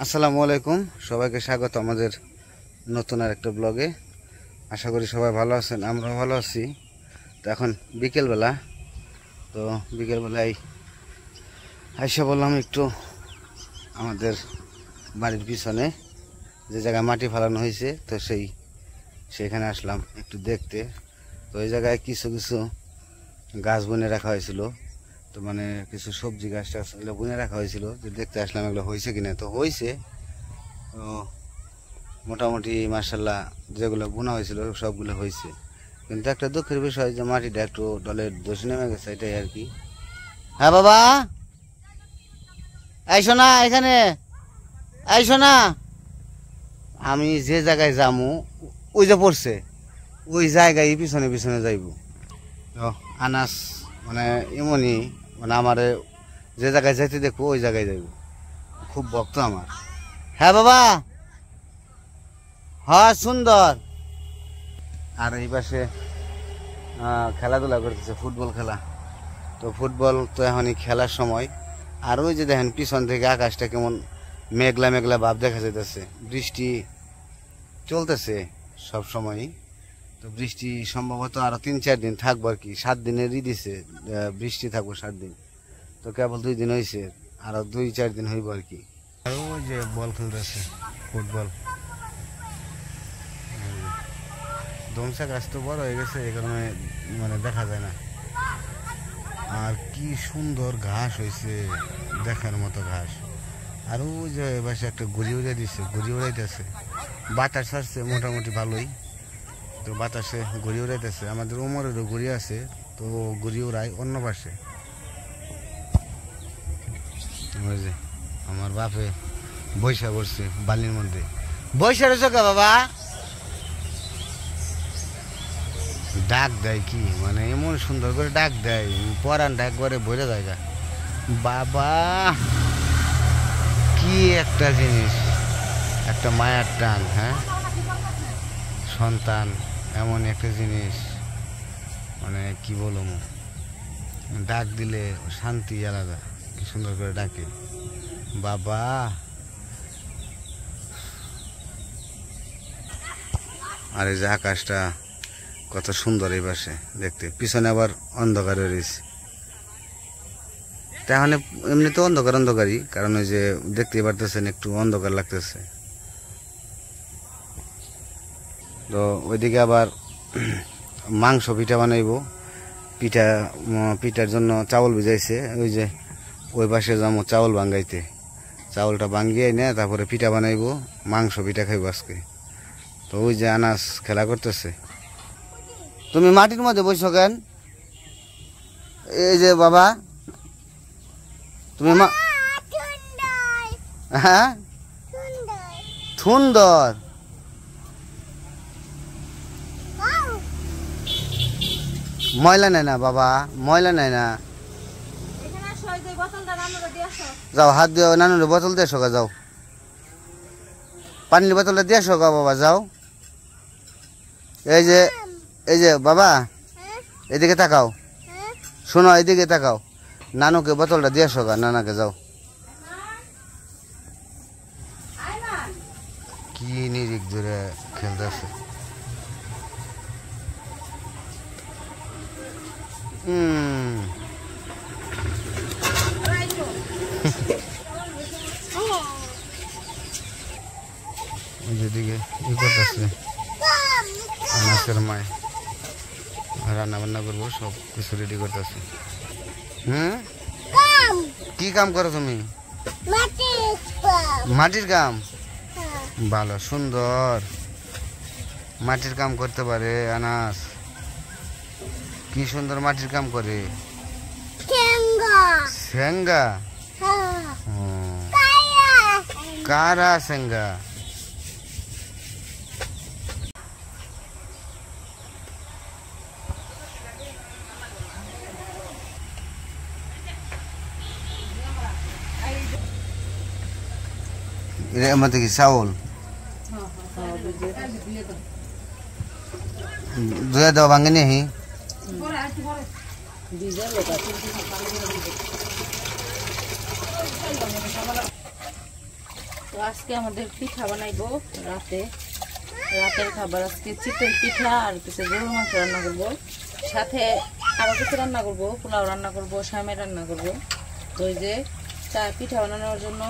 আসসালামু আলাইকুম, সবাইকে স্বাগত আমাদের নতুন আর একটা ব্লগে। আশা করি সবাই ভালো আছেন, আমরাও ভালো আছি। তো এখন বিকেলবেলা, তো বিকেলবেলায় আইসা বললাম একটু আমাদের বাড়ির পিছনে যে জায়গায় মাটি ফেলানো হয়েছে, তো সেইখানে আসলাম একটু দেখতে। তো এই জায়গায় কিছু কিছু গাছ বুনে রাখা হয়েছিল, তো মানে কিছু সবজি গাছ টাছ এগুলো বুনে রাখা হয়েছিল, যে দেখতে আসলাম এগুলো হয়েছে কিনা। তো হয়েছে, তো মোটামুটি মার্শাল্লাহ যেগুলো বোনা হয়েছিল সবগুলো হয়েছে। কিন্তু একটা দুঃখের বিষয় যে মাটিটা একটু ডলের দোষ নেমে গেছে, এটাই আর কি। হ্যাঁ বাবা, আইসো না এখানে, আইসো না। আমি যে জায়গায় যামু ওই যে পড়ছে, ওই জায়গায় পিছনে পিছনে যাইব। তো আনাস মানে এমনই, মানে আমার যে জায়গায় যাইতে দেখবো ওই জায়গায় যাইব, খুব ভক্ত আমার। হ্যাঁ বাবা, হ্যাঁ সুন্দর। আর এই পাশে খেলাধুলা করতেছে, ফুটবল খেলা। তো ফুটবল তো এখনই খেলার সময়। আর ওই যে দেখেন পিছন থেকে আকাশটা কেমন মেঘলা মেঘলা ভাব দেখা যাইতেছে, বৃষ্টি চলতেছে সব সময়ই। তো বৃষ্টি সম্ভবত আরো 3-4 দিন থাকবো আর কি, 7 দিনেরই দিছে বৃষ্টি থাকবো 7 দিন। তো কেবল 2 দিন হয়েছে, আরো 2-4 দিন হইব আর কি। আর ওই যে বল খেলতেছে, ফুটবল। ধমসা গাছ তো বড় হয়ে গেছে, এই কারণে মানে দেখা যায় না। আর কি সুন্দর ঘাস হয়েছে, দেখার মতো ঘাস। আর ওই যে এবার একটা ঘুরি উড়ে দিচ্ছে, ঘুরি উড়াইতেছে, বাতাস আসছে মোটামুটি ভালোই। তো বাতাসে ঘুরি উড়াইতেছে, আমাদের ওমরেরও ঘুরি আছে, তো ঘুরি উড়াই অন্য পাশে। ওই যে আমার বাপে বৈশা পড়ছে বালির মধ্যে। বৈশা রয়েছে কে বাবা? ডাক দেয় কি, মানে এমন সুন্দর করে ডাক দেয়, পরানটা একবারে ভরে জায়গা। বাবা কি একটা জিনিস, একটা মায়ার টান। হ্যাঁ, সন্তান এমন একটা জিনিস, মানে কি বলবো, ডাক দিলে শান্তি আলাদা, কি সুন্দর করে ডাকে বাবা। আর এই যে আকাশটা কত সুন্দর এই পাশে দেখতে, পিছনে আবার অন্ধকার রয়েছে। তাহলে এমনি তো অন্ধকার অন্ধকারই, কারণ ওই যে দেখতে পারতেছেন একটু অন্ধকার লাগতেছে। তো ওইদিকে আবার মাংস পিঠা বানাইব, পিঠার জন্য চাউল ভিজাইছে। ওই যে ওই পাশে যাবো চাউল ভাঙ্গাইতে, চাউলটা ভাঙ্গিয়ে না তারপরে পিঠা বানাইব, মাংস পিঠা খাইব আজকে। তো ওই যে আনাস খেলা করতেছে। তুমি মাটির মধ্যে বসছো কেন? এই যে বাবা, তুমি হ্যাঁ সুন্দর, ময়লা নেয় না বাবা, ময়লা নেয় না। যাও হাত দিয়ে নানুর বোতল দিয়ে আসো, যাও পানির বোতলটা দিয়ে আসো বাবা, যাও। এই যে বাবা, এদিকে তাকাও, শোনো এদিকে তাকাও, নানুকে বোতলটা দিয়ে আসো, নানাকে যাও। কি নিরিখ ধরে খেলতেছে। যেদিকে ই করতেছে আনাসের মায়, রান্না বান্না করবো, সব কিছু রেডি করতেছে। কি কাম করো তুমি? মাটির কাম। ভালো, সুন্দর মাটির কাম করতে পারে আনাস, কি সুন্দর মাটির কাম করে। সেঙ্গা? কারা সেঙ্গা? আমাদের কি চাউল ধুয়ে দেওয়া ভাঙে নি? তো আজকে আমাদের পিঠা বানাইবো রাতের খাবার। আজকে চিতই পিঠা আর কিছু গরুর মাংস রান্না করবো, সাথে আরো কিছু রান্না করবো, পোলাও রান্না করবো, সামে রান্না করবো। তো ওই যে পিঠা বানানোর জন্য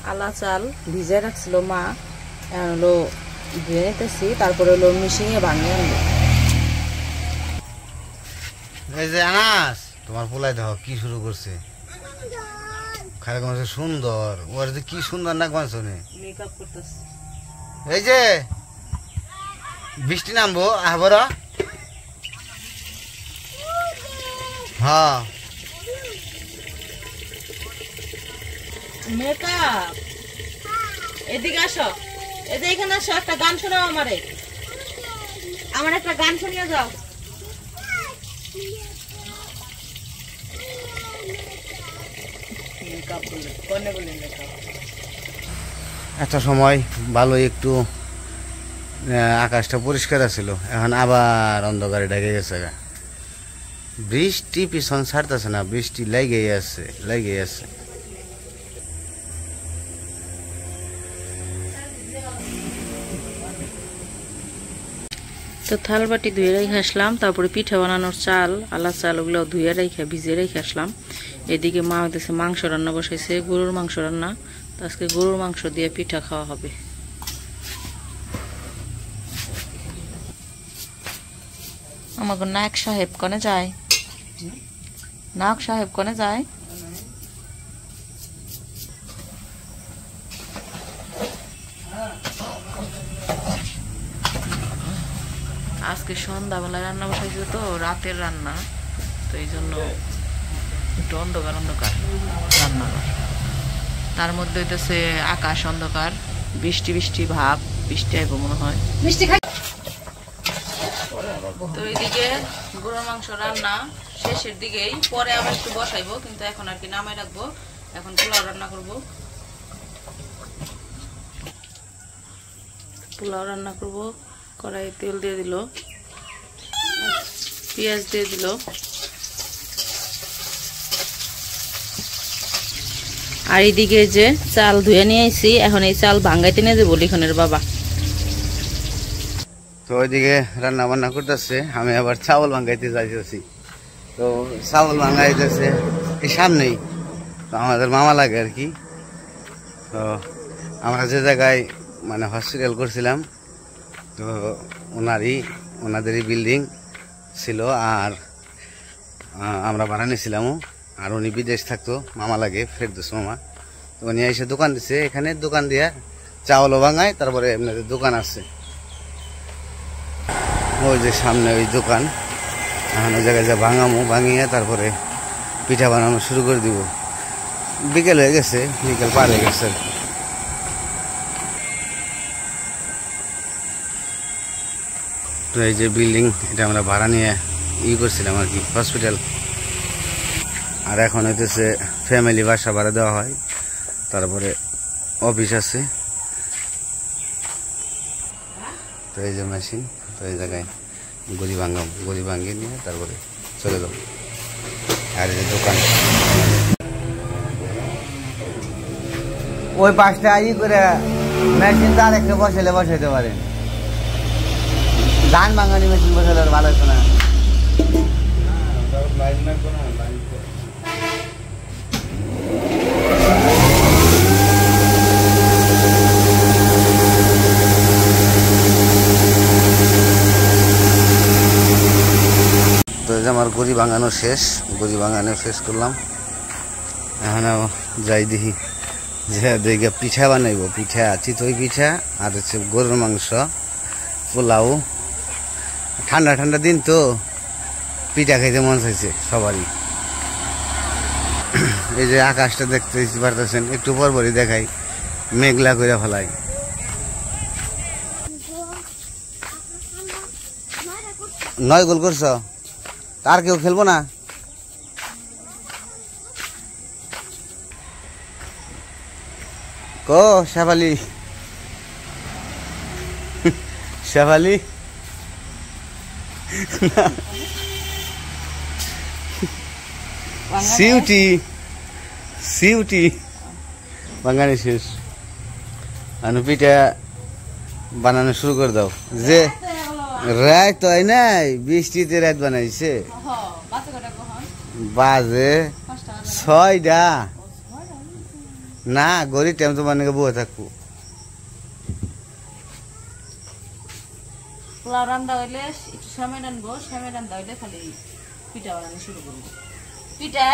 আলা চাল ভিজে রাখছিল মা, হলো ধুয়ে নিতেছি, তারপরে হলো মিশিয়ে বানিয়ে আনবো। এই যে আনাস তোমার পোলাই দেখো কি শুরু করছে, খালি কমছে সুন্দর, ওর যে কি সুন্দর নাক মানছ মেকআপ করতেছে। এই যে বৃষ্টি নামবো আহবর, হ্যাঁ মেকআপ। এদিকে আসো, এখানে আসো, একটা গান শোনাও আমারে, আমার একটা গান শুনিয়ে যাও। একটা সময় ভালো একটু আকাশটা পরিষ্কার আছিল, এখন আবার অন্ধকারে ঢেকে গেছে। বৃষ্টি পিছন ছাড়তেছে না, বৃষ্টি লেগেই আছে। তো থাল বাটি ধুয়ে রেখে আসলাম, তারপরে পিঠা বানানোর চাল আলা চাল ওগুলো ধুয়ে রেখে ভিজিয়ে রেখে আসলাম। এদিকে মা হইতেছে মাংস রান্না বসাইছে, গরুর মাংস রান্না। তো আজকে গরুর মাংস দিয়ে পিঠা খাওয়া হবে। আমাকে নায়ক সাহেব কনে যায়, নায়ক সাহেব কনে যায়। আজকে সন্ধ্যাবেলায় রান্না বসাইছে, তো রাতের রান্না, তো এই জন্য একটু অন্ধকার রান্নাঘর। তার মধ্যে হইতেছে আকাশ অন্ধকার, বৃষ্টি ভাব, বৃষ্টি আইব মনে হয়। তো এইদিকে গরুর মাংস রান্না শেষের দিকেই, পরে আবার একটু বসাইবো, কিন্তু এখন আর কি নামাই রাখবো। এখন পোলাও রান্না করবো, কড়াই তেল দিয়ে দিল, পেঁয়াজ দিয়ে দিল, আর এইদিকে যে চাল ধুয়ে নিয়ে আইছি, এখন এই চাল ভাঙ্গাইতে নিয়ে যাবো লিখনের বাবা। তো ওইদিকে রান্না বান্না করতেছে, আমি আবার চাউল ভাঙ্গাইতে যাইতেছি। তো চাউল ভাঙ্গাইতেছে এই সামনেই, তো আমাদের মামা লাগে আর কি। তো আমরা যে জায়গায় মানে হসপিটাল করছিলাম, তো ওনাদেরই বিল্ডিং ছিল, আর আমরা ভাড়া নিয়েছিলামও। আর উনি বিদেশ থাকতো, মামা লাগে ফেরদৌস মামা। তো উনি এসে দোকান দিছে, এখানে দোকান দিয়া চাউলও ভাঙায়, তারপরে আপনাদের দোকান আছে ওই যে সামনে ওই দোকান। এখন ওই জায়গায় যা ভাঙিয়ে তারপরে পিঠা বানানো শুরু করে দিব। বিকেল হয়ে গেছে, বিকেল পার হয়ে গেছে। তো এই যে বিল্ডিং, এটা আমরা ভাড়া নিয়ে করছিলাম আর কি, হসপিটাল। আর এখন হইতেছে ফ্যামিলি বাসা ভাড়া দেওয়া হয়, তারপরে অফিস আছে। তো এই যে মেশিন, তো এই জায়গায় গড়ি ভাঙিয়ে নিয়ে তারপরে চলে যাবো। আর এই যে দোকান, ওই পাশটা করে মেশিন তো আরেকটা বসাইতে পারেন। ধান ভাঙানি মেশিন বসালে ভালো হতো না? তো আমার গড়ি ভাঙানো শেষ করলাম। এখন যাই দেখি যে দেখে পিঠা বানাইব, চিতই পিঠা আর হচ্ছে গরুর মাংস, পোলাও। ঠান্ডা দিন তো পিঠা খাইতে মন চাইছে সবারই। এই যে আকাশটা দেখতে পারতেছেন, একটু পরপরই দেখাই মেঘলা করে ফেলাই। নয় গোল করছ, আর কেউ খেলবো না? কো শেফালি সিউটি বাঙালি শেষ। আর পিঠা বানানো শুরু করে দাও। যে রাত তো হয় নাই, বৃষ্টিতে রাত বানাইছে। বাজে 6টা না, গরিব টাইম তো মানে বয়ে থাকবো। পোলাও রান্না হইলে একটু সময় রানবো, সময় রান্না হইলে খালি পিঠা বানানো শুরু করবো। পিঠা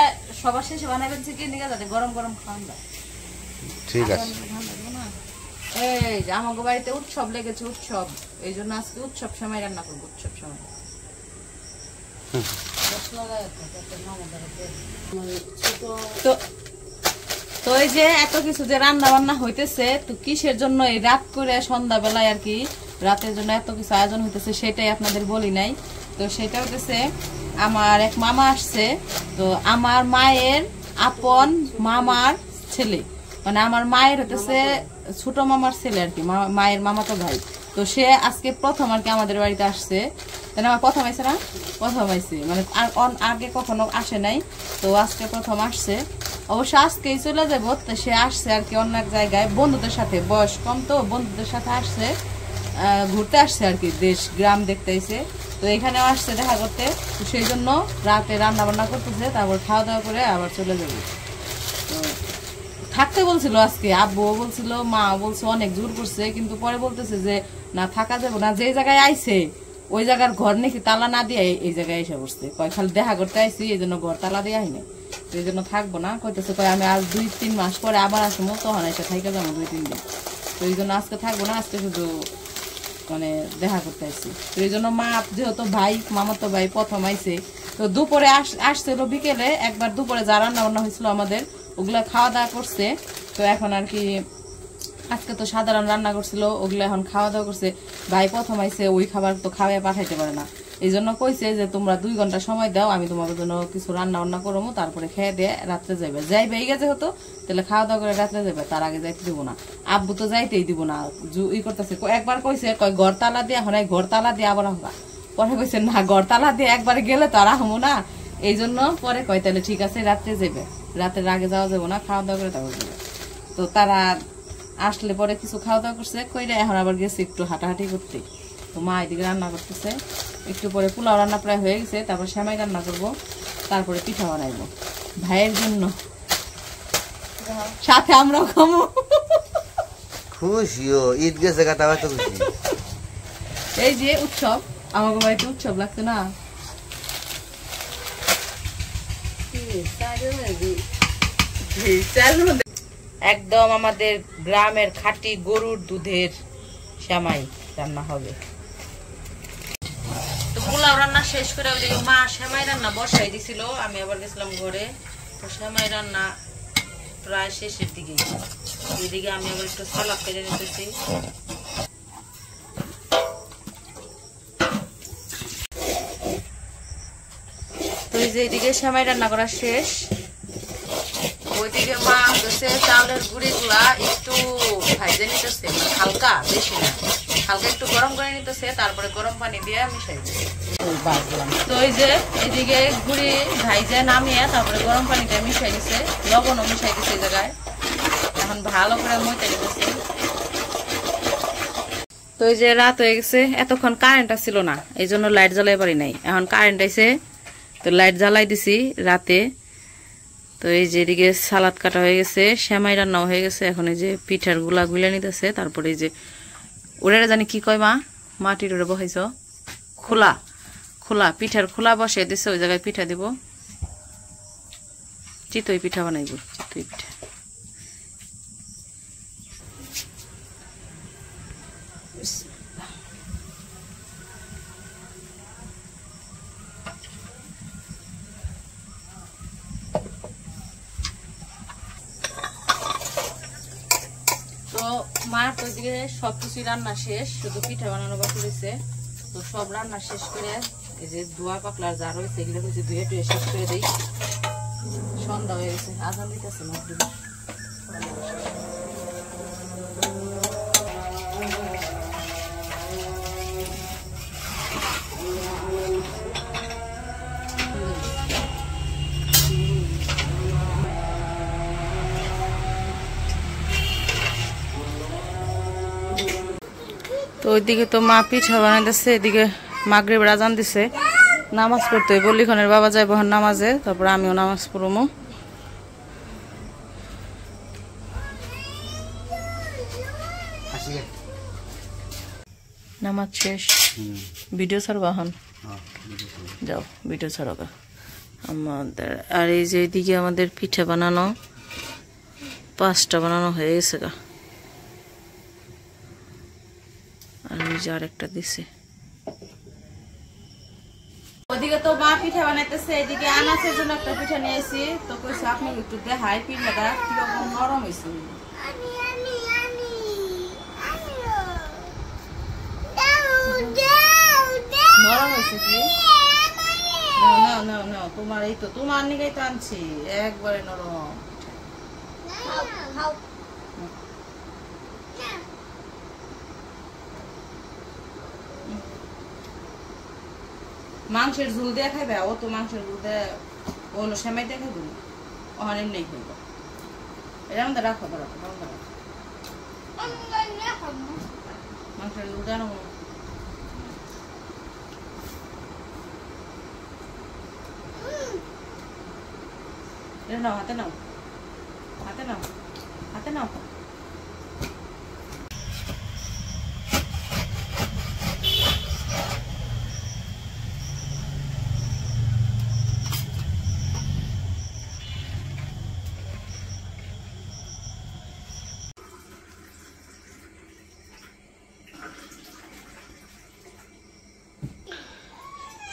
সবার শেষে বানাবেন চিকেন দিকে, যাতে গরম গরম খাওয়ান যায়। ঠিক আছে। এই যে আমাকে বাড়িতে উৎসব লেগেছে, উৎসব, এই জন্য আজকে উৎসব সময় রান্না করবো, উৎসব সময়। তো এই যে এত কিছু যে রান্না বান্না হইতেছে, তো কিসের জন্য এই রাত করে সন্ধ্যাবেলায় আর কি রাতের জন্য এত কিছু আয়োজন হইতেছে সেটাই আপনাদের বলি নাই। তো সেটা হইতেছে আমার এক মামা আসছে, তো আমার মায়ের আপন মামার ছেলে, মানে আমার মায়ের হইতেছে ছোট মামার ছেলে আর কি, মায়ের মামাতো ভাই। তো সে আজকে প্রথম আর কি আমাদের বাড়িতে আসছে। আমার প্রথম আইসে না, প্রথম আইসে, মানে আগে কখনো আসে নাই, তো আজকে প্রথম আসছে। অবশ্য আজকেই চলে যাবো, তো সে আসছে আর কি অন্য এক জায়গায় বন্ধুদের সাথে, বয়স কম তো বন্ধুদের সাথে আসছে, ঘুরতে আসছে আর কি, দেশ গ্রাম দেখতে আইছে। তো এখানেও আসছে দেখা করতে, তো সেই জন্য রাতে রান্না বান্না করতেছে, তারপর খাওয়া দাওয়া করে আবার চলে যাবে। তো থাকতে বলছিল আজকে, আব্বুও বলছিল, মা বলছে, অনেক জোর করছে, কিন্তু পরে বলতেছে যে না, থাকা যাবে না, যে জায়গায় আইছে ওই জায়গার ঘর নাকি তালা না দিয়ে এই জায়গায় এসে বসছে, কয় খালি দেখা করতে আইসি, এই জন্য ঘর তালা দিয়ে আইনি, তো এই জন্য থাকবো না, কইতেছে কয় আমি আজ 2-3 মাস পরে আবার আসবো, তখন এসে থাইকা যাবো 2-3 দিন, তো এই জন্য আজকে থাকবো না, আজকে শুধু মানে দেখা করতে আসছি। তো এই জন্য মা যেহেতু ভাই, মামাতো ভাই প্রথম আইছে, তো দুপুরে আসছিল, বিকেলে একবার দুপুরে যা রান্না বান্না হয়েছিল আমাদের ওগুলা খাওয়া দাওয়া করছে। তো এখন আর কি আজকে তো সাধারণ রান্না করছিল, ওগুলো এখন খাওয়া দাওয়া করছে। ভাই প্রথম আইছে, ওই খাবার তো খাওয়াই পাঠাইতে পারে না, এই জন্য কইছে যে তোমরা 2 ঘন্টা সময় দাও, আমি তোমাদের জন্য কিছু রান্না বান্না করবো, তারপরে খেয়ে দিয়ে রাত্রে যাইবে এই গেছে হতো, তাহলে খাওয়া দাওয়া করে রাত্রে যাবে, তার আগে যাইতে দিব না। আব্বু তো যাইতেই দিব না, ই করতেছে, একবার কইছে কয় ঘর তালা দিয়ে, এখন ঘর তালা দিয়ে আবার আমরা, পরে কইছে না, ঘর তালা দিয়ে একবার গেলে তো আর আহমো না, এই জন্য পরে কয় তাহলে ঠিক আছে রাত্রে যাবে, রাতের আগে যাওয়া যাবো না, খাওয়া দাওয়া করে তারপর যাবে। তো তারা আসলে পরে কিছু খাওয়া দাওয়া করছে, কইরা এখন আবার গেছে একটু হাঁটাহাঁটি করতে। তো মা এদিকে রান্না করতেছে, একটু পরে পোলাও রান্না প্রায় হয়ে গেছে, তারপর সেমাই রান্না করব, তারপরে পিঠা বানাইবো ভাইয়ের জন্য, সাথে আমরাও খাবো। খুশিও ঈদ গেছে কথা তো খুশি। এই যে উৎসব, আমাকে বাড়িতে উৎসব লাগতো না, একদম আমাদের গ্রামের খাঁটি গরুর দুধের সেমাই রান্না হবে। তো পোলাও রান্না শেষ করে ওইদিকে মা সেমাই রান্না বসাই দিছিল, আমি আবার গেছিলাম ঘরে, তো সেমাই রান্না প্রায় শেষের দিকে। এদিকে আমি আবার একটু সালাদ কেটে নিতেছি। তো এই যে এদিকে সেমাই রান্না করা শেষ, ওইদিকে মা হচ্ছে চাউলের গুঁড়িগুলা একটু ভাইজে নিতেছে, হালকা, বেশি না, হালকা একটু গরম করে নিতেছে, তারপরে গরম পানি দিয়ে মিশাই দিচ্ছে। তো এই যে এদিকে গুঁড়ি ভাইজে নামিয়ে তারপরে গরম পানি দিয়ে মিশাই দিচ্ছে, লবণও মিশাই দিচ্ছে এই জায়গায়, এখন ভালো করে মইতে দিতেছে। তো এই যে রাত হয়ে গেছে, এতক্ষণ কারেন্ট ছিল না, এই জন্য লাইট জ্বালাই পারি নাই, এখন কারেন্ট আইছে, তো লাইট জ্বালাই দিছি রাতে। তো এই যে এদিকে সালাদ কাটা হয়ে গেছে, সেমাই রান্নাও হয়ে গেছে, এখন এই যে পিঠার গুলা গুলে নিতেছে, তারপরে এই যে ওরা জানি কি কয় মা, মাটির ওরে বসাইছ, খোলা খোলা, পিঠার খোলা বসে দিছে, ওই জায়গায় পিঠা দিব, চিতই পিঠা বানাইব, চিতই পিঠা। তো মার তো দিকে সবকিছু রান্না শেষ, শুধু পিঠা বানানো বাকি রয়েছে। তো সব রান্না শেষ করে এই যে ধোয়া পাকলার যা রয়েছে এগুলো হচ্ছে ধুয়ে টুয়ে শেষ করে দিই। সন্ধ্যা হয়ে গেছে, আজান দিতেছে মাগরিব। ওইদিকে তো মা পিঠা বানাইতেছে, এদিকে মাগরিবের আজান দিছে, নামাজ পড়তে বল্লিখনের বাবা যাইব নামাজে, তারপর আমিও নামাজ পড়বো। নামাজ শেষ, ভিডিও ছাড়বা এখন? যাও ভিডিও ছাড়াবা আমাদের। আর এই যে এদিকে আমাদের পিঠা বানানো 5টা বানানো হয়ে গেছে গা, আর ওই যে আরেকটা দিছে। ওদিকে তো মা পিঠা বানাইতেছে, এদিকে আনাসের জন্য একটা পিঠা নিয়ে আসি, তো কইছে আপনি একটু দেখাই পিঠাটা কিরকম নরম হয়েছে। নরম হয়েছে কি? নাও নাও নাও, তোমার এই তো তোমার নিকেই তো আনছি, একবারে নরম। মাংসের ঝুল দিয়ে খাইবে, ও তো মাংসের ঝুল দিয়ে হলো সেমাই দিয়ে খাইব, ওখানে নেই খাইব। এটা আমাদের রাখো, রাখো মাংসের ঝুল দেওয়া নাও, হাতে নাও, হাতে নাও, হাতে নাও।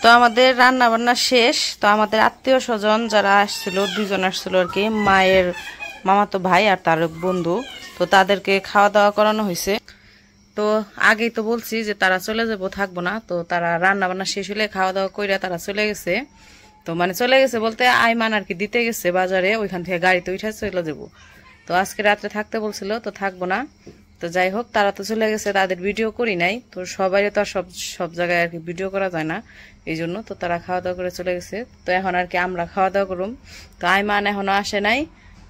তো আমাদের রান্না বান্না শেষ। তো আমাদের আত্মীয় স্বজন যারা আসছিল, 2জন আসছিল আর কি, মায়ের মামাতো ভাই আর তার বন্ধু, তো তাদেরকে খাওয়া দাওয়া করানো হয়েছে। তো আগেই তো বলছি যে তারা চলে যাবো, থাকবো না, তো তারা রান্না বান্না শেষ হলে খাওয়া দাওয়া কইরা তারা চলে গেছে। তো মানে চলে গেছে বলতে আইমান আর কি দিতে গেছে বাজারে, ওইখান থেকে গাড়িতে উঠে চলে যাবো। তো আজকে রাত্রে থাকতে বলছিল, তো থাকবো না। তো যাই হোক, তারা তো চলে গেছে, তাদের ভিডিও করি নাই, তো সবাই তো আর সব জায়গায় আর কি ভিডিও করা যায় না, এই জন্য। তো তারা খাওয়া দাওয়া করে চলে গেছে, তো এখন আর কি আমরা খাওয়া দাওয়া করুম। তো আইমান এখনো আসে নাই,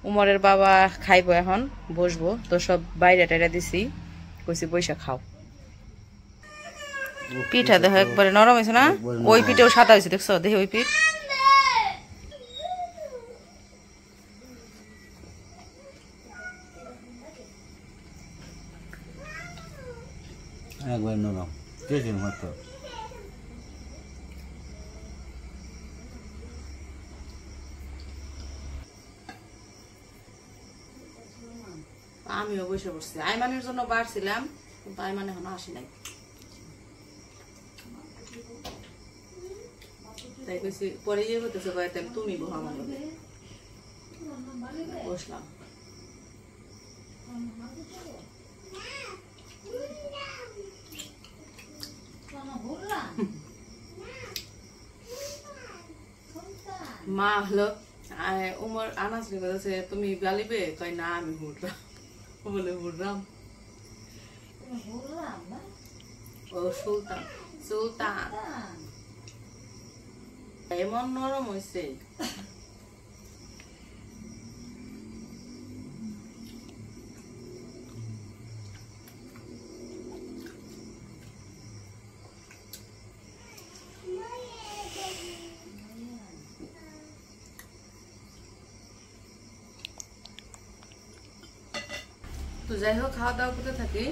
উমরের বাবা খাইবো, এখন বসবো। তো সব বাইরে টাইরে দিছি, কইছি পয়সা খাও। পিঠা দেখো একবারে নরম হয়েছে না? ওই পিঠেও সাদা হয়েছে, দেখছো? দেখি ওই পিঠ একবার নরম কেজির মতো। আমিও বসে পড়ছি, আইমানের জন্য বাড়ছিলাম, কিন্তু আইমান এখনো আসি নাই, তাই কইছি পরে ইয়ে হতেছে, তুমি বহ আমার লগে। বসলাম। মা হলো উমর আনাজ বলছে তুমি গালিবে, কই না আমি হুড়রাম, বলে হুড়রাম। ও সুলতান, সুলতান এমন নরম হয়েছে। তো যাই হোক, খাওয়া দাওয়া করতে থাকি।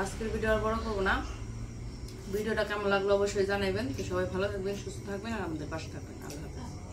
আজকের ভিডিও আর বড় করবো না। ভিডিওটা কেমন লাগলো অবশ্যই জানাবেন। তো সবাই ভালো থাকবেন, সুস্থ থাকবেন, আর আমাদের পাশে থাকবেন। আল্লাহ হাফেজ।